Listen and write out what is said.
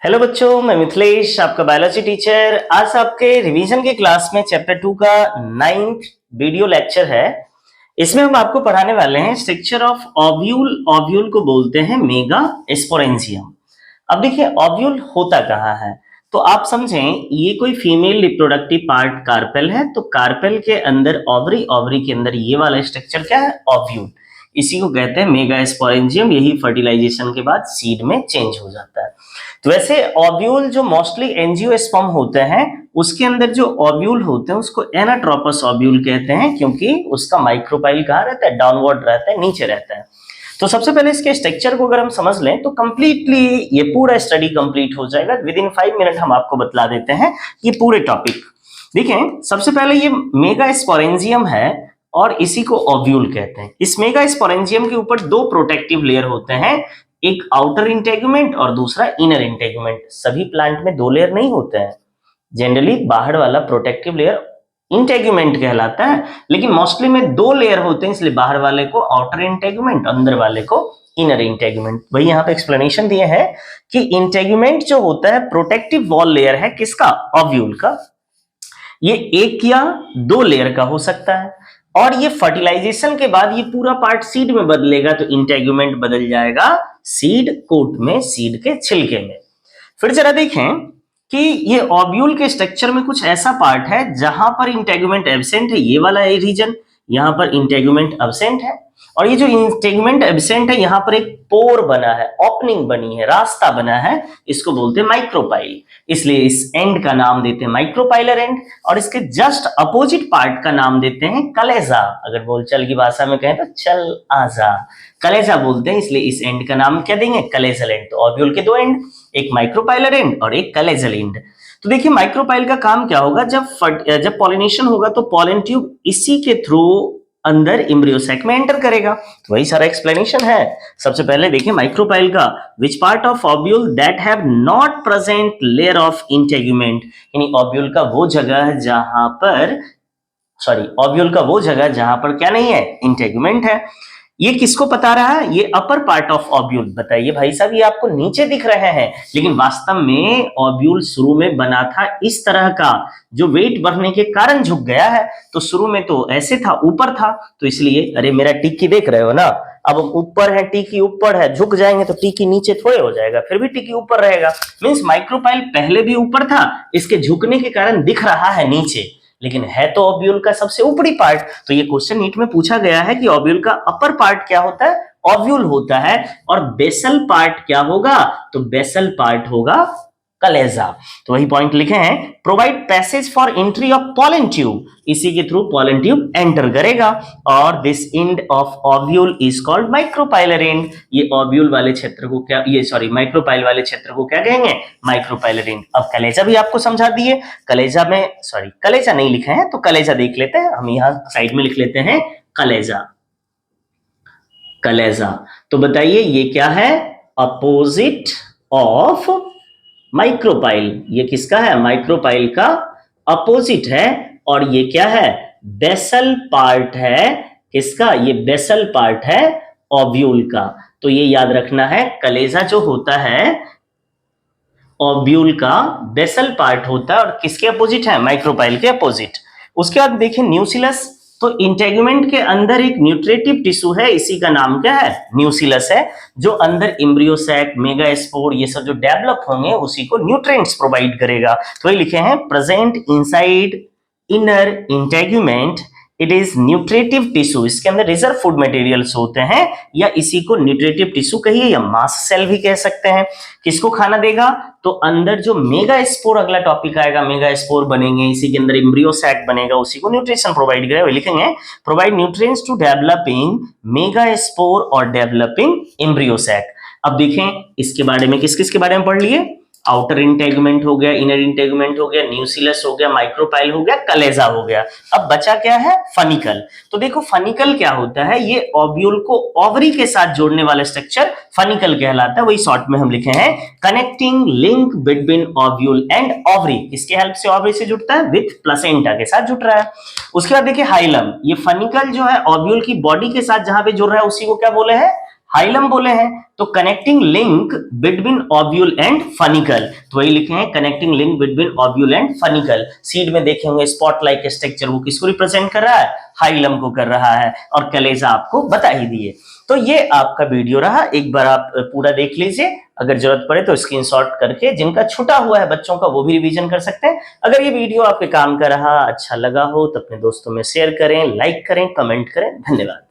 Hello बच्चों, मैं मिथिलेश आपका बायोलॉजी टीचर। आज आपके रिवीजन की क्लास में चैप्टर 2 का 9th वीडियो लेक्चर है। इसमें हम आपको पढ़ाने वाले हैं स्ट्रक्चर ऑफ ओव्यूल। ओव्यूल को बोलते हैं मेगा स्पोरेंजियम। अब देखिए ओव्यूल होता कहाँ है, तो आप समझें ये कोई फीमेल रिप्रोडक्टिव पार्ट कार्पेल है, तो कार्पेल के अंदर ओवरी, ओवरी के अंदर ये वाला स्ट्रक्चर क्या है, ओव्यूल। इसी को कहते हैं मेगा स्पोरेंजियम। यही फर्टिलाइजेशन के बाद सीड में चेंज हो जाता है। तो वैसे ओव्यूल जो मोस्टली एंजियोस्पर्म होते हैं, उसके अंदर जो ओव्यूल होते हैं उसको एनाट्रोपस ओव्यूल कहते हैं, क्योंकि उसका माइक्रोपाइल कहाँ रहता है, डाउनवर्ड रहता है, नीचे रहता है। तो सबसे पहले इसके स्ट्रक्चर को अगर हम समझ लें तो कंप्लीटली ये पूरा स्टडी कंप्लीट हो जाएगा। विद इन 5 मिनट हम आपको बतला देते हैं ये पूरे टॉपिक। देखें, सबसे पहले ये मेगा स्पोरेंजियम है और इसी को ओव्यूल कहते हैं। इस मेगा स्पोरेंजियम के ऊपर दो प्रोटेक्टिव लेयर होते हैं, एक आउटर इंटेगुमेंट और दूसरा इनर इंटेगुमेंट। सभी प्लांट में दो लेयर नहीं होते हैं, जनरली बाहर वाला प्रोटेक्टिव लेयर इंटेगुमेंट कहलाता है, लेकिन मोस्टली में दो लेयर होते हैं, इसलिए बाहर वाले को आउटर इंटेगुमेंट, अंदर वाले को इनर इंटेगुमेंट। वही यहाँ पे एक्सप्लेनेशन दिए हैं कि इंटेगुमेंट जो होता है प्रोटेक्टिव वॉल लेयर है किसका, ओव्यूल का। ये एक या दो लेयर का हो सकता है, और ये फर्टिलाइजेशन के बाद ये पूरा पार्ट सीड में बदलेगा, तो इंटेगुमेंट बदल जाएगा सीड कोट में, सीड के छिलके में। फिर जरा देखें कि ये ओव्यूल के स्ट्रक्चर में कुछ ऐसा पार्ट है जहां पर इंटेगुमेंट एब्सेंट है, ये वाला रीजन, यहां पर इंटेगुमेंट एब्सेंट है। और ये जो इंटेगुमेंट एब्सेंट है, यहां पर एक पोर बना है, ओपनिंग बनी है, रास्ता बना है, इसको बोलते हैं माइक्रोपाइल। इसलिए इस एंड का नाम देते हैं माइक्रोपाइलर एंड, और इसके जस्ट अपोजिट पार्ट का नाम देते हैं कलेजा। अगर बोलचाल की भाषा में कहें तो चल आजा, कलेजा बोलते हैं, इसलिए इस एंड का नाम क्या देंगे, कलेजल एंड। तो ओव्यूल के दो एंड, एक माइक्रोपाइलर एंड और एक कलेजल एंड। तो देखिए माइक्रोपाइल का काम क्या होगा, जब पॉलिनेशन होगा तो पॉलन ट्यूब इसी के थ्रू अंदर एम्ब्रियो सैक में एंटर करेगा। तो वही सारा एक्सप्लेनेशन है। सबसे पहले देखिए माइक्रोपाइल का, which part of ovule that have not present layer of integument, यानी ओव्यूल का वो जगह है जहां पर, ओव्यूल का वो जगह जहां पर क्या नहीं है, इंटेगुमेंट है। ये किसको बता रहा है, ये अपर पार्ट ऑफ ओव्यूल। बताइए भाई साहब, ये आपको नीचे दिख रहे हैं, लेकिन वास्तव में ओव्यूल शुरू में बना था इस तरह का, जो वेट बढ़ने के कारण झुक गया है। तो शुरू में तो ऐसे था, ऊपर था, तो इसलिए, अरे मेरा टिक्की देख रहे हो ना, अब हम ऊपर है, टिक्की ऊपर है, झुक जाएंगे तो टिक्की नीचे थोड़े हो जाएगा, फिर भी टिक्की ऊपर रहेगा। मींस माइक्रोपाइल पहले भी ऊपर था, इसके झुकने के कारण दिख रहा है नीचे, लेकिन है तो ओव्यूल का सबसे ऊपरी पार्ट। तो ये क्वेश्चन नीट में पूछा गया है कि ओव्यूल का अपर पार्ट क्या होता है, ओव्यूल होता है, और बेसल पार्ट क्या होगा, तो बेसल पार्ट होगा कलेजा। तो वही पॉइंट लिखे हैं, provide passage for entry of pollen tube, इसी के थ्रू पॉलन ट्यूब एंटर करेगा, और this end of ovule is called micropylar and. ये ओव्यूल वाले क्षेत्र को क्या, माइक्रोपाइल वाले क्षेत्र को क्या कहेंगे, माइक्रोपाइलर एंड। अब कलेजा भी आपको समझा दिए, कलेजा में कलेजा नहीं लिखे हैं तो कलेजा देख लेते हैं, हम यहाँ साइड में लिख लेते हैं कलेजा। कलेजा, तो बताइए ये क्या है, अपोजिट ऑफ माइक्रोपाइल। ये किसका है, माइक्रोपाइल का अपोजिट है, और ये क्या है, बेसल पार्ट है, किसका, ये बेसल पार्ट है ओव्यूल का। तो ये याद रखना है, कलेजा जो होता है ओव्यूल का बेसल पार्ट होता है, और किसके अपोजिट है, माइक्रोपाइल के अपोजिट। उसके बाद देखिए न्यूसिलस, तो इंटेगुमेंट के अंदर एक न्यूट्रेटिव टिश्यू है, इसी का नाम क्या है, न्यूसिलस है, जो अंदर एम्ब्रियो सैक, मेगास्पोर, ये सब जो डेवलप होंगे उसी को न्यूट्रिएंट्स प्रोवाइड करेगा। तो ये लिखे हैं, present inside inner integument, it is nutritive tissue. इसके अंदर रिजर्व फूड मटेरियल्स होते हैं, या इसी को न्यूट्रेटिव टिश्यू कहिए या मास्ट सेल भी कह सकते हैं। किसको खाना देगा, तो अंदर जो मेगास्पोर, अगला टॉपिक आएगा, मेगास्पोर बनेंगे, इसी के अंदर एम्ब्रियो सैक बनेगा, उसी को न्यूट्रिशन प्रोवाइड करेगा। लिखेंगे, provide nutrients to developing megaspore और डेवलपिंग एम्ब्रियो सैक। अब देखें इसके बारे में, किस किस के बारे में पढ़ लिए, आउटर इंटेगुमेंट हो गया, इनर इंटेगुमेंट हो गया, न्यूसिलस हो गया, माइक्रोपाइल हो गया, कलेजा हो गया। अब बचा क्या है, फनिकल। तो देखो फनिकल क्या होता है, ये ओव्यूल को ओवरी के साथ जोड़ने वाला स्ट्रक्चर फनिकल कहलाता है। वही शॉर्ट में हम लिखे हैं, connecting link between ovule and ovary. किसके हेल्प से ओवरी से जुड़ता है, विथ प्लेसेंटा के साथ जुड़ रहा है। उसके बाद देखिए हाइलम, ये फनिकल जो है ओव्यूल की बॉडी के साथ जहां पे जुड़ रहा है उसी को क्या बोले हैं, हाइलम बोले हैं तो connecting link between ovule and funicle, तो वही लिखे हैं connecting link between ovule and funicle. Seed में देखे होंगे स्पॉट लाइक स्ट्रक्चर, वो किसको रिप्रेजेंट कर रहा है, हाइलम को कर रहा है, और कलेजा आपको बता ही दिए। तो ये आपका वीडियो रहा, एक बार आप पूरा देख लीजिए, अगर जरूरत पड़े तो स्क्रीनशॉट करके, जिनका छूटा हुआ है बच्चों का वो भी रिवीजन कर सकते हैं। अगर ये वीडियो आपके काम का रहा, अच्छा लगा हो तो अपने दोस्तों में शेयर करें, लाइक करें, कमेंट करें। धन्यवाद।